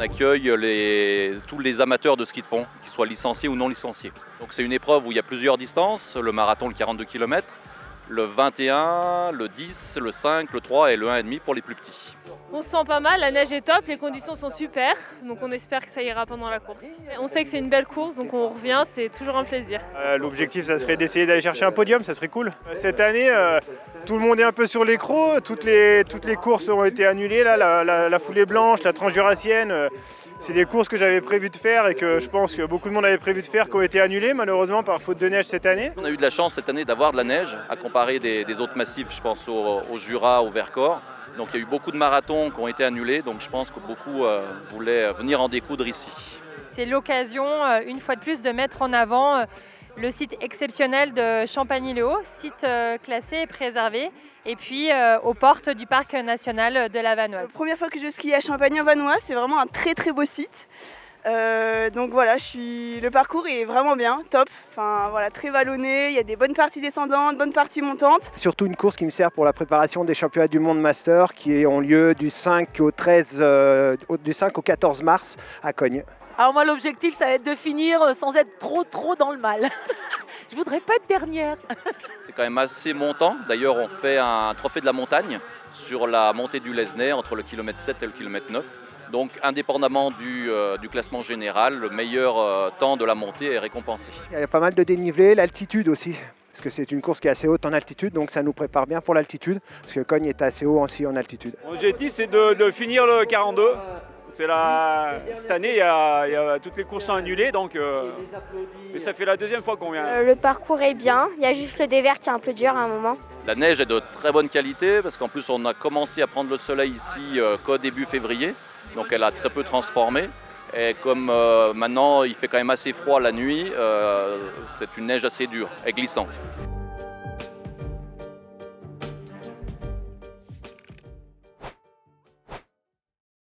accueille tous les amateurs de ski de fond, qu'ils soient licenciés ou non licenciés. Donc c'est une épreuve où il y a plusieurs distances, le marathon, le 42 km, le 21, le 10, le 5, le 3 et le 1,5 pour les plus petits. On se sent pas mal, la neige est top, les conditions sont super, donc on espère que ça ira pendant la course. On sait que c'est une belle course, donc on revient, c'est toujours un plaisir. L'objectif, ça serait d'essayer d'aller chercher un podium, ça serait cool. Cette année, tout le monde est un peu sur l'écrou, toutes les courses ont été annulées, là, la foulée blanche, la transjurassienne. C'est des courses que j'avais prévu de faire et que je pense que beaucoup de monde avait prévu de faire qui ont été annulées malheureusement par faute de neige cette année. On a eu de la chance cette année d'avoir de la neige à comparer des autres massifs, je pense au Jura, au Vercors. Donc il y a eu beaucoup de marathons qui ont été annulés, donc je pense que beaucoup voulaient venir en découdre ici. C'est l'occasion, une fois de plus, de mettre en avant le site exceptionnel de Champagny-le-Haut, site classé et préservé, et puis aux portes du parc national de la Vanoise. La première fois que je skie à Champagny-en-Vanoise, c'est vraiment un très très beau site. Donc voilà, le parcours est vraiment bien, top. Enfin voilà, très vallonné, il y a des bonnes parties descendantes, bonnes parties montantes. Surtout une course qui me sert pour la préparation des championnats du monde master qui ont lieu du 5 au 14 mars à Cognes. Alors moi l'objectif ça va être de finir sans être trop dans le mal. Je voudrais pas être dernière. C'est quand même assez montant. D'ailleurs on fait un trophée de la montagne sur la montée du Lesnay entre le kilomètre 7 et le kilomètre 9. Donc indépendamment du classement général, le meilleur temps de la montée est récompensé. Il y a pas mal de dénivelé, l'altitude aussi. Parce que c'est une course qui est assez haute en altitude, donc ça nous prépare bien pour l'altitude. Parce que Cognes est assez haut aussi en altitude. L'objectif c'est de finir le 42. Cette année, il y a toutes les courses sont annulées, donc mais ça fait la deuxième fois qu'on vient. Le parcours est bien, il y a juste le dévers qui est un peu dur à un moment. La neige est de très bonne qualité, parce qu'en plus on a commencé à prendre le soleil ici qu'au début février, donc elle a très peu transformé. Et comme maintenant il fait quand même assez froid la nuit, c'est une neige assez dure et glissante.